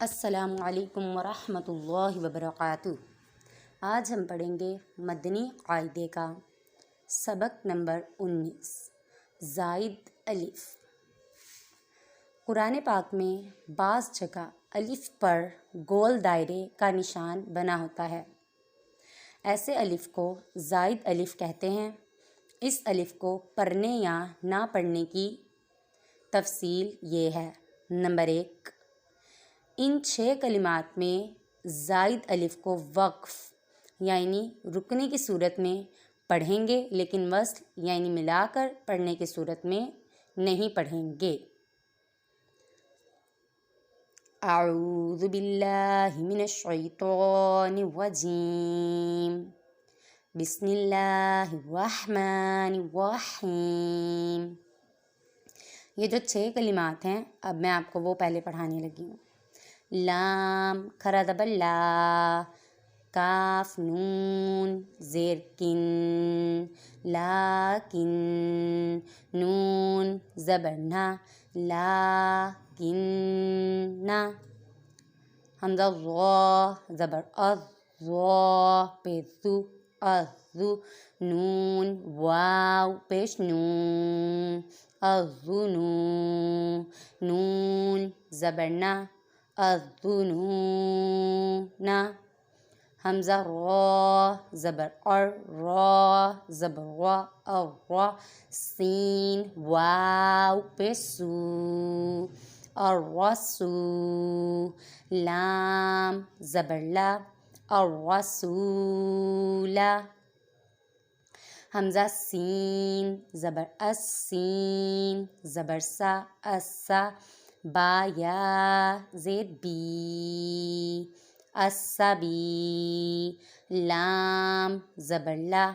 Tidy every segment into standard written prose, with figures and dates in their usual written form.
السلام علیکم ورحمۃ اللہ وبرکاتہ۔ آج ہم پڑھیں گے مدنی قاعدے کا سبق نمبر 19 زائد الف۔ قرآن پاک میں بعض جگہ الف پر گول دائرے کا نشان بنا ہوتا ہے، ایسے الف کو زائد الف کہتے ہیں۔ اس الف کو پڑھنے یا نہ پڑھنے کی تفصیل یہ ہے۔ نمبر 1، ان 6 کلمات میں زائد الف کو وقف یعنی رکنے کی صورت میں پڑھیں گے، لیکن وصل یعنی ملا کر پڑھنے کی صورت میں نہیں پڑھیں گے۔ اعوذ باللہ من الشیطان الرجیم، بسم اللہ الرحمن الرحیم۔ یہ جو 6 کلمات ہیں، اب میں آپ کو وہ پہلے پڑھانے لگی ہوں۔ لام کھڑا زبر لا، کاف نون زیر کن، لاکن، نون زبر نا، لاکن نا، حمزہ را زبر از، را پیش زو، ازو، نون واو پیش نون، ازنو، نون زبر نا، الظنون، حمزہ را زبر ار، را زبر را، الرا، سین واو پیش سو، الرسو، لام زبر لا، الرسول، حمزہ سین زبر اس، سین زبر سا، اسا، با یا زیر بی، السبی، لام زبر لا،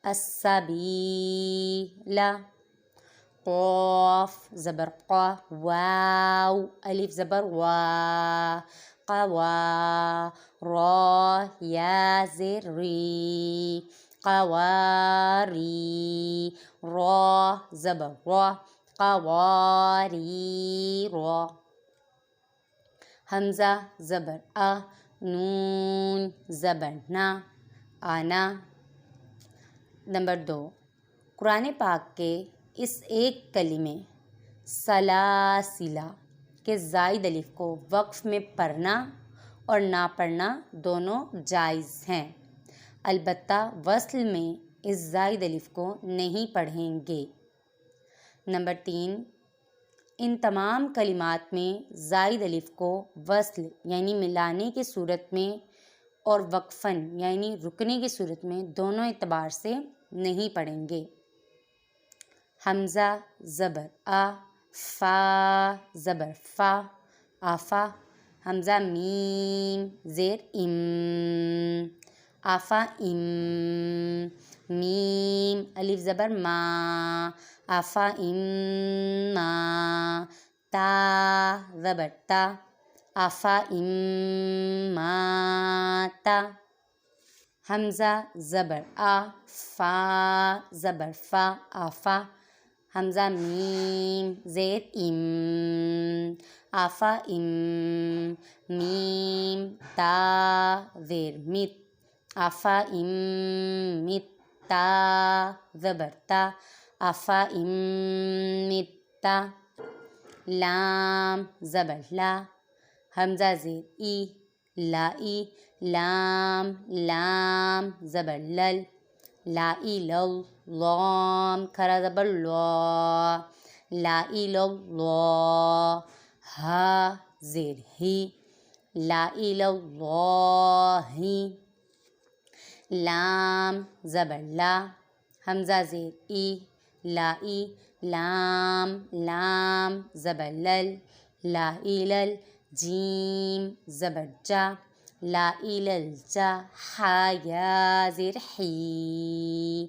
السبیل، قاف زبر قا، واو الف زبر وا، قوا، را یا زیر ری، قواری، را زبر را، قواری را، حمزہ زبر آ، نون زبر نا، آنا۔ نمبر 2، قرآن پاک کے اس ایک کلمے سلاسلہ کے زائد الف کو وقف میں پڑھنا اور نہ پڑھنا دونوں جائز ہیں، البتہ وصل میں اس زائد الف کو نہیں پڑھیں گے۔ نمبر 3، ان تمام کلمات میں زائد الف کو وصل یعنی ملانے کی صورت میں اور وقفاً یعنی رکنے کی صورت میں دونوں اعتبار سے نہیں پڑھیں گے۔ حمزہ زبر آ، فا زبر فا، آفا، حمزہ میم زیر ام، آفا ام، میم الف زبر ما، آفا ام ما، تا زبر تا، آفا ام ما تا، حمزہ زبر آ، فا زبر فا، آفا، حمزہ میم زیر ام، آفا ام، میم تا زیر مت، آفا ام مت تا زبر تا، آفا ام مت تا، لام زبر لا، حمزہ زیر ای، لائی، لام لام زبر لل، لائی لل، لام کھڑا زبر لا، لائی لل لا، ہا زیر ہی، لائی لل لاہی، لام زبر لا، حمزہ زیر ای، لائی، لام لام زبر لل، لائی لل، جیم زبر جا، لائی لل جا، ہا یا زیر حی،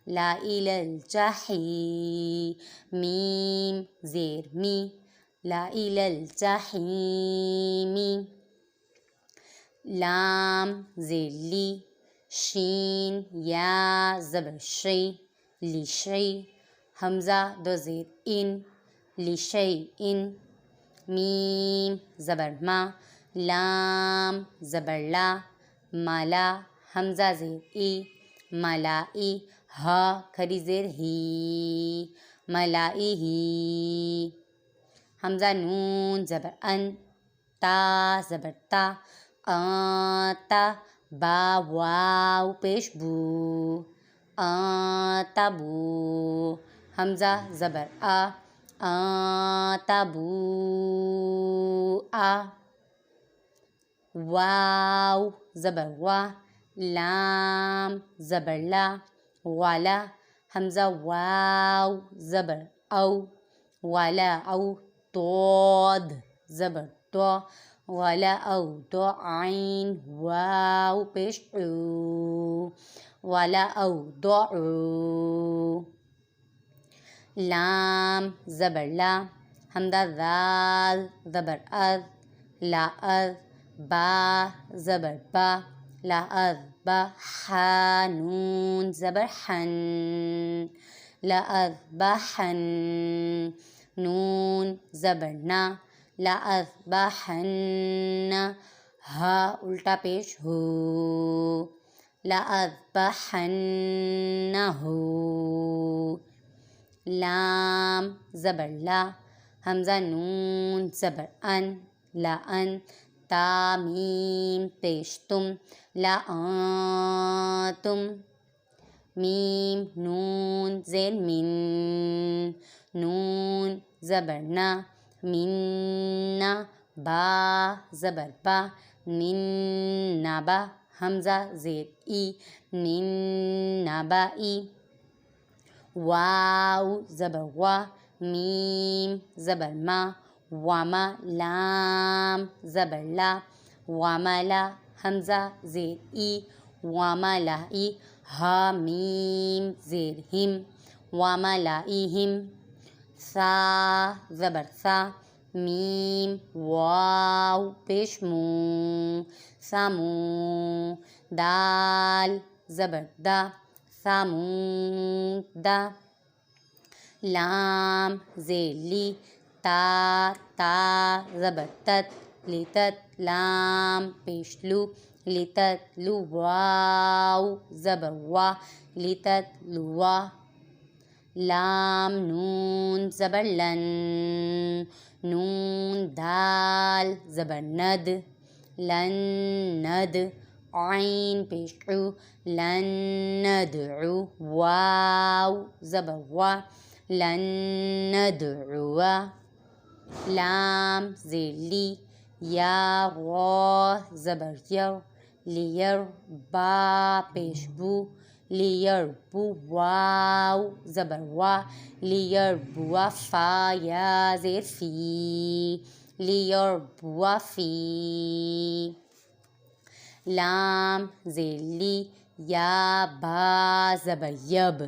لائی لل جاحی، میم زیر می، لائی لل جاحیمی، لام زیر لی، شین یا زبر شی، لیشی، حمزہ دو زیر ان، لیشی ان، میم زبر ما، لام زبر لا، مالا حمزہ زیر ای، ملائی، ہا کھری زیر ہی، ملائی ہی، حمزہ نون زبر ان، تا زبر تا، تا، با واو پیش بو، تبو، حمزہ زبر تبو، واو زبر وا، لام زبر لا، والا، حمزہ واو زبر او، والا او، طاد زبر تو، والا او تو، عین واو پیش عو، والا او دعو، لام زبر لا، حمزہ ذال زبر از، لا از، با زبر با، لا از با، حا نون زبر حن، لا از با حن، نون زبر نا، لا از با حن، ہا الٹا پیش ہو، لا از با حن ہو، لام زبر لا، حمزہ نون زبر ان، لا ان، تا میم پیش تم، لا تم، میم نون زیر من، نون زبر نا، من نا، با زبر با، نن نبا، حمزہ زیر ای، نن نبائی، واو زبر وا، میم زبر ما، وما، لام زبر لا، وملا، حمزہ زیر ای، وملائی، ہا میم زیر ہم، وملائہم، سا زبر سا، میم واو پیش مو، سامو، دال زبر دا، سامودا، لام زیر لی، تا تا زبر تت، لتت، لام پیش لو، لتت لو، واو زبر وا، لتت لوا، لام نون زبر لن، نون دال زبر ند، لن ند، عین پیش عو، لن ندعو، واو زبر وا، لن ندعو، لام زیر لی، یا را زبر یر، لیر، با پیش بو، لیربو، واو زبر وا، لیربو، فا یا زیر فی، لیربو فی، لام زیر لی، یا با زبر یب،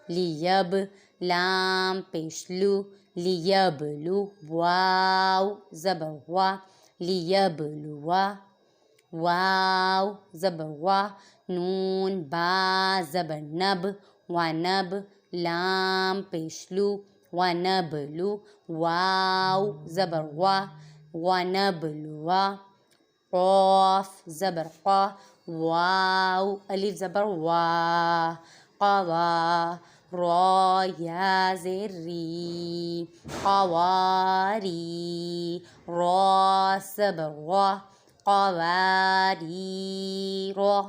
لیب، لام پیش لو، لیبلو، واو زبر وا، لیبلوا، واو زبر وا، نون با زبر نب، ونب، لام پیش لو، ونبلو، واو زبر وا، ونبلوا، قاف زبر قا، واو الف زبر وا، قوا، را یا زیر ری، قواری، را زبر را، قواری را۔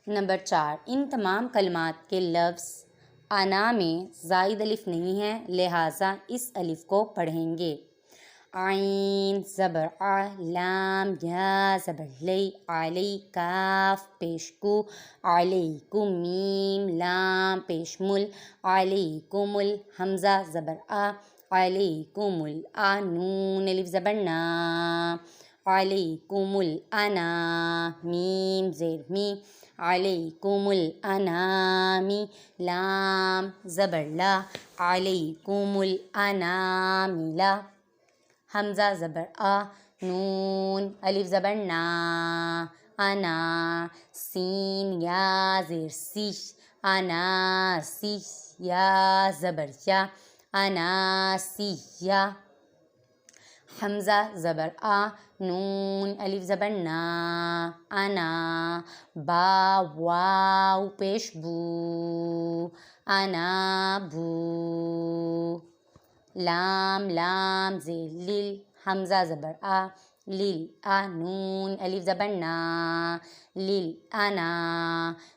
نمبر 4، ان تمام کلمات کے لفظ انا میں زائد الف نہیں ہے، لہٰذا اس الف کو پڑھیں گے۔ عین زبر ع، لام یا زبر لی، علی، کاف پیش کو، علیکم، میم لام پیش مل، علیکم ال، حمزہ زبر آ، علیکم الآ، نون الف زبر نا، علیکم الانا، میم زیر می، علیکم الانامی، لام زبر لا، علیکم الاناملا، حمزہ زبر آ، نون الف زبر نا، انا، سین یا زیر سی، انا سی، یا زبر یا، انا سی یا، حمزہ زبر آ، نون الف زبر نا، انا، با واو پیش بو، انا بو، لام لام زیر لیل، حمزہ زبر آ، لیل آ، نون الف زبر نا، لیل انا،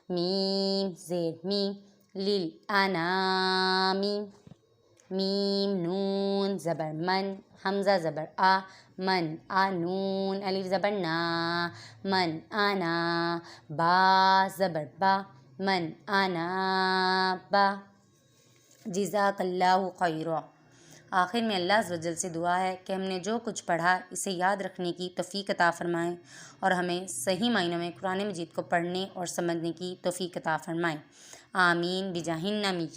میم زیر می، لیل انامی، میم نون زبر من، حمزہ زبر آ، من آ، نون الف زبر نا، من انا، با زبر با، من انا با۔ جزاک اللہ خیرا۔ آخر میں اللہ عز و جل سے دعا ہے کہ ہم نے جو کچھ پڑھا اسے یاد رکھنے کی توفیق عطا فرمائیں اور ہمیں صحیح معنوں میں قرآن مجید کو پڑھنے اور سمجھنے کی توفیق عطا فرمائیں۔ آمین بجاہ النبی۔